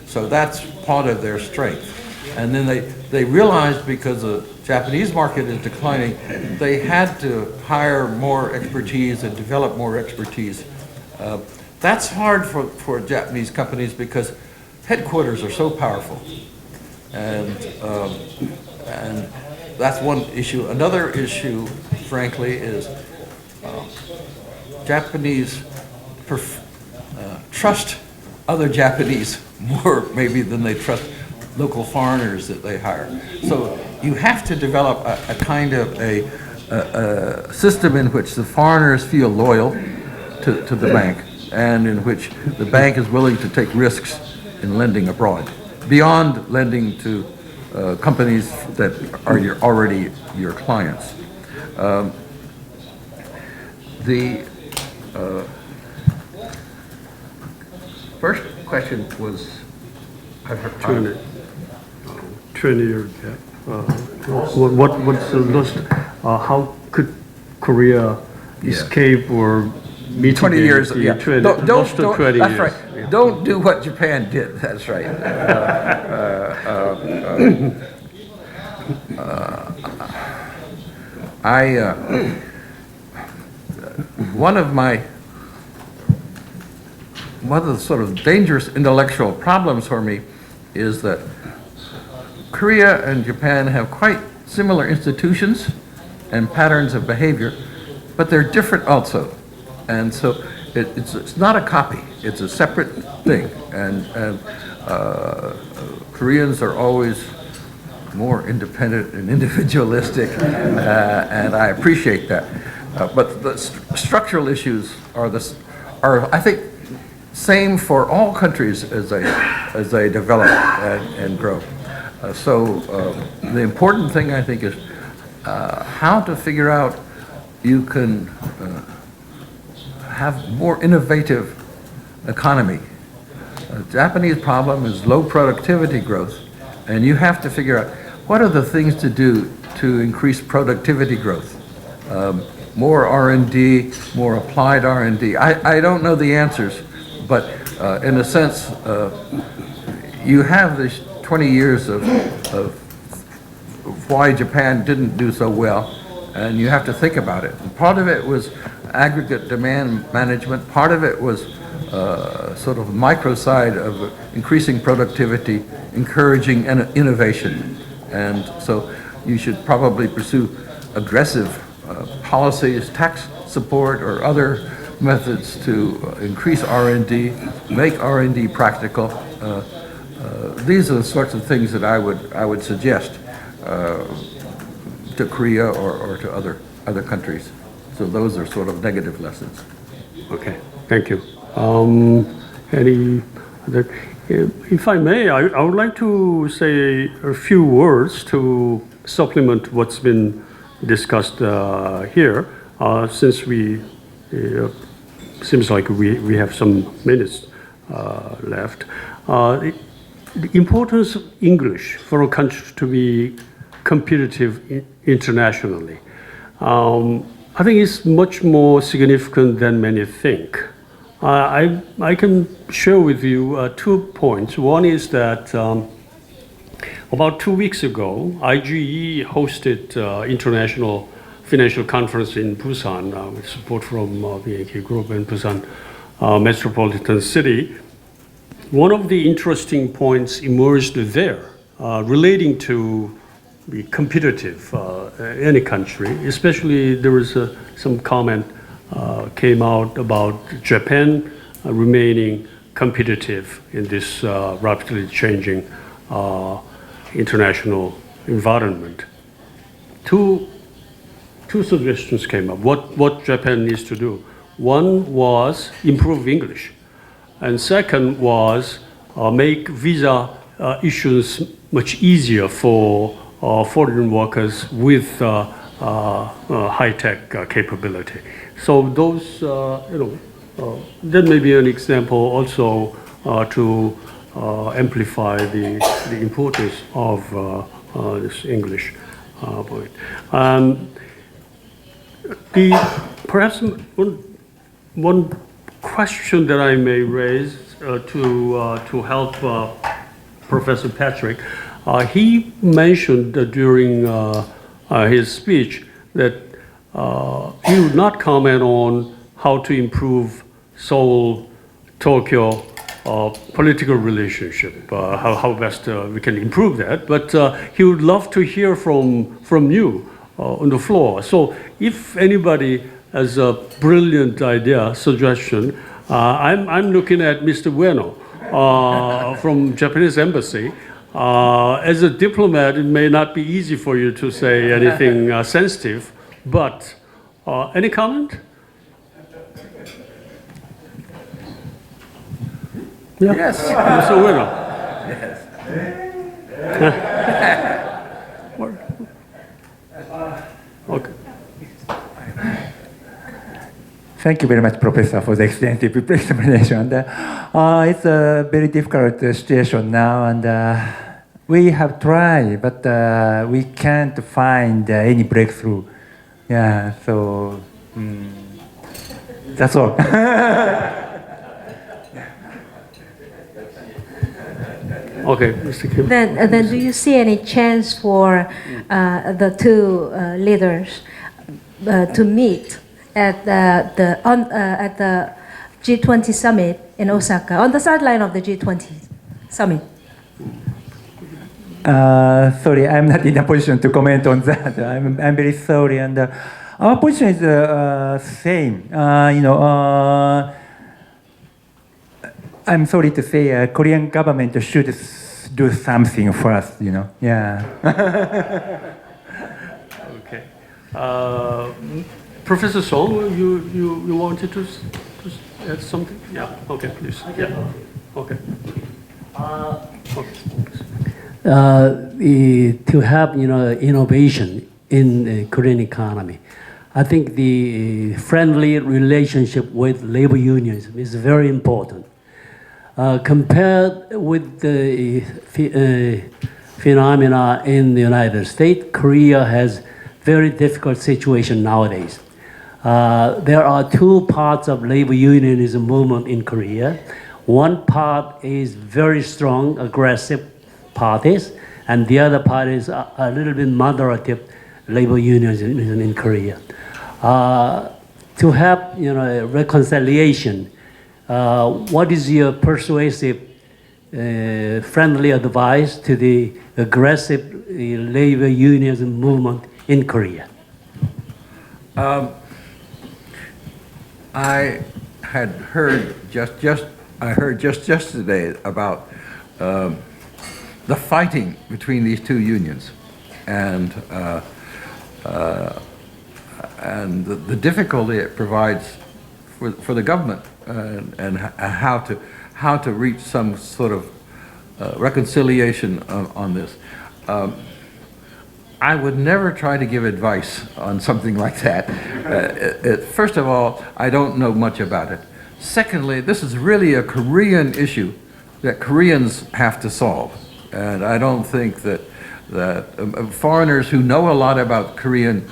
So that's part of their strength. And then they realized because the Japanese market is declining, they had to hire more expertise and develop more expertise. That's hard for Japanese companies because headquarters are so powerful. And that's one issue. Another issue, frankly, is Japanese trust other Japanese more maybe than they trust local foreigners that they hire. So you have to develop a kind of a system in which the foreigners feel loyal to the bank and in which the bank is willing to take risks in lending abroad, beyond lending to companies that are already your clients. The first question was, I've heard 20-year gap. What's the list? How could Korea escape or mitigate 20 years, the yeah. 20, Don't, lost the 20 that's years? right. Yeah. Don't do what Japan did, that's right. One of the sort of dangerous intellectual problems for me is that Korea and Japan have quite similar institutions and patterns of behavior, but they're different also. And so it's not a copy, it's a separate thing. And Koreans are always more independent and individualistic, and I appreciate that. But the structural issues are I think, same for all countries as they develop and grow. So the important thing, I think, is how to figure out you can have more innovative economy. The Japanese problem is low productivity growth, and you have to figure out what are the things to do to increase productivity growth. More R&D, more applied R&D. I don't know the answers, but in a sense, you have this 20 years of why Japan didn't do so well, and you have to think about it. And part of it was aggregate demand management. Part of it was sort of micro side of increasing productivity, encouraging innovation. And so you should probably pursue aggressive policies, tax support, or other methods to increase R&D, make R&D practical. These are the sorts of things that I would suggest to Korea or to other countries. So those are sort of negative lessons. Okay, thank you. Any other? If I may, I would like to say a few words to supplement what's been discussed here, since we seems like we have some minutes left. The importance of English for a country to be competitive internationally, I think it's much more significant than many think. I can share with you 2 points. One is that about 2 weeks ago, IGE hosted International Financial Conference in Busan with support from BNK Group and Busan Metropolitan City. one of the interesting points emerged there relating to be competitive any country, especially there was some comment came out about Japan remaining competitive in this rapidly changing international environment. Two suggestions came up, what Japan needs to do. One was improve English, and second was make visa issues much easier for foreign workers with high-tech capability. So those, that may be an example also to amplify the importance of this English point. Perhaps one question that I may raise to help Professor Patrick, he mentioned during his speech that he would not comment on how to improve Seoul, Tokyo political relationship, how best we can improve that. But he would love to hear from you on the floor. So if anybody has a brilliant idea, suggestion, I'm looking at Mr. Ueno from Japanese embassy. As a diplomat, it may not be easy for you to say anything sensitive, but any comment? Yeah. Yes. Mr. Ueno. Okay. Thank you very much, Professor, for the extensive explanation. And, it's a very difficult situation now, and we have tried, but we can't find any breakthrough. Yeah, so that's all. Okay, Mr. Kim. Then do you see any chance for the two leaders to meet at the G20 summit in Osaka, on the sideline of the G20 summit? Sorry, I'm not in a position to comment on that. I'm very sorry, and our position is same. I'm sorry to say, Korean government should do something first. Yeah. Okay. Professor Song, you wanted to add something? Yeah. Okay, please. Yeah. Okay. To have innovation in the Korean economy, I think the friendly relationship with labor unions is very important. Compared with the phenomena in the United States, Korea has very difficult situation nowadays. There are two parts of labor unionism movement in Korea. One part is very strong, aggressive parties, and the other part is a little bit moderative labor unionism in Korea. To have reconciliation, what is your persuasive, friendly advice to the aggressive labor unionism movement in Korea? I had heard just yesterday about the fighting between these two unions, and the difficulty it provides for the government, and how to reach some sort of reconciliation on this. I would never try to give advice on something like that. First of all, I don't know much about it. Secondly, this is really a Korean issue that Koreans have to solve. And I don't think that foreigners who know a lot about Korean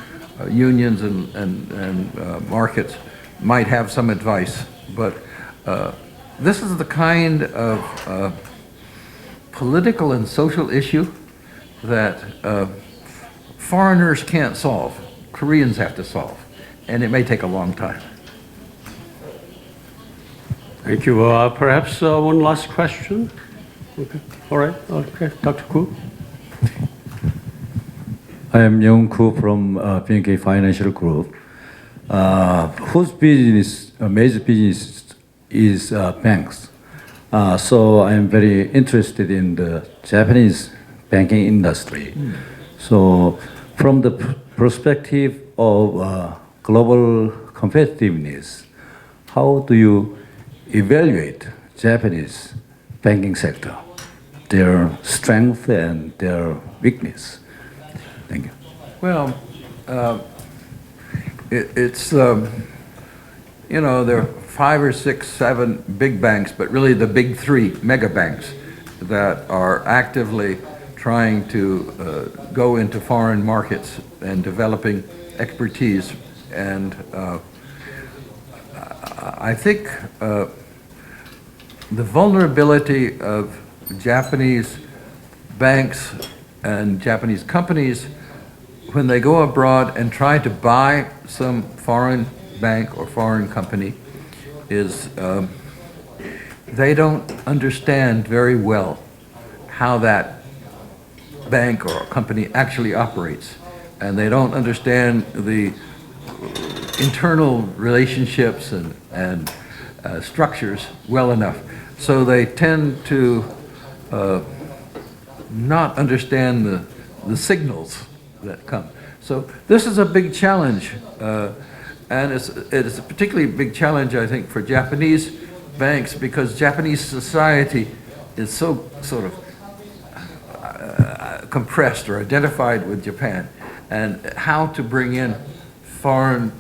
unions and markets might have some advice. But this is the kind of political and social issue that foreigners can't solve. Koreans have to solve. And it may take a long time. Thank you. Perhaps one last question? Okay. All right. Okay. Dr. Koo? I am Young Koo from BNK Financial Group, whose business, major business is banks. So I am very interested in the Japanese banking industry. So from the perspective of global competitiveness, how do you evaluate Japanese banking sector, their strength and their weakness? Thank you. Well, it's you know, there are 5 or 6, 7 big banks, but really the big 3 mega banks that are actively trying to go into foreign markets and developing expertise. And I think the vulnerability of Japanese banks and Japanese companies when they go abroad and try to buy some foreign bank or foreign company is they don't understand very well how that bank or company actually operates, and they don't understand the internal relationships and structures well enough. So they tend to not understand the signals that come. So this is a big challenge, and it's a particularly big challenge, I think, for Japanese banks, because Japanese society is so sort of compressed or identified with Japan, and how to bring in foreign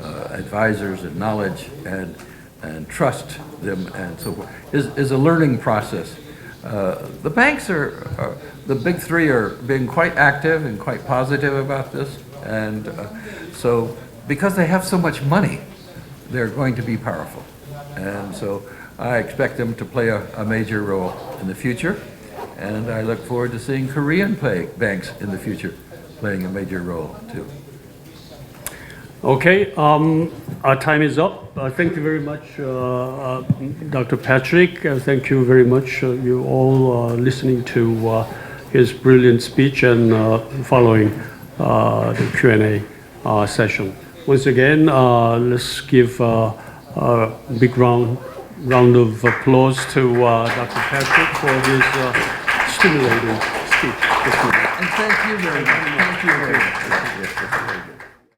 advisors and knowledge and trust them and so forth is a learning process. The banks are the big 3 are being quite active and quite positive about this, and so because they have so much money, they're going to be powerful, and so I expect them to play a major role in the future, and I look forward to seeing Korean banks in the future playing a major role too. Okay, our time is up. Thank you very much, Dr. Patrick. Thank you very much, you all listening to his brilliant speech and following the Q&A session. Once again, let's give a big round of applause to Dr. Patrick for his stimulating speech. And thank you very much. Thank you very much.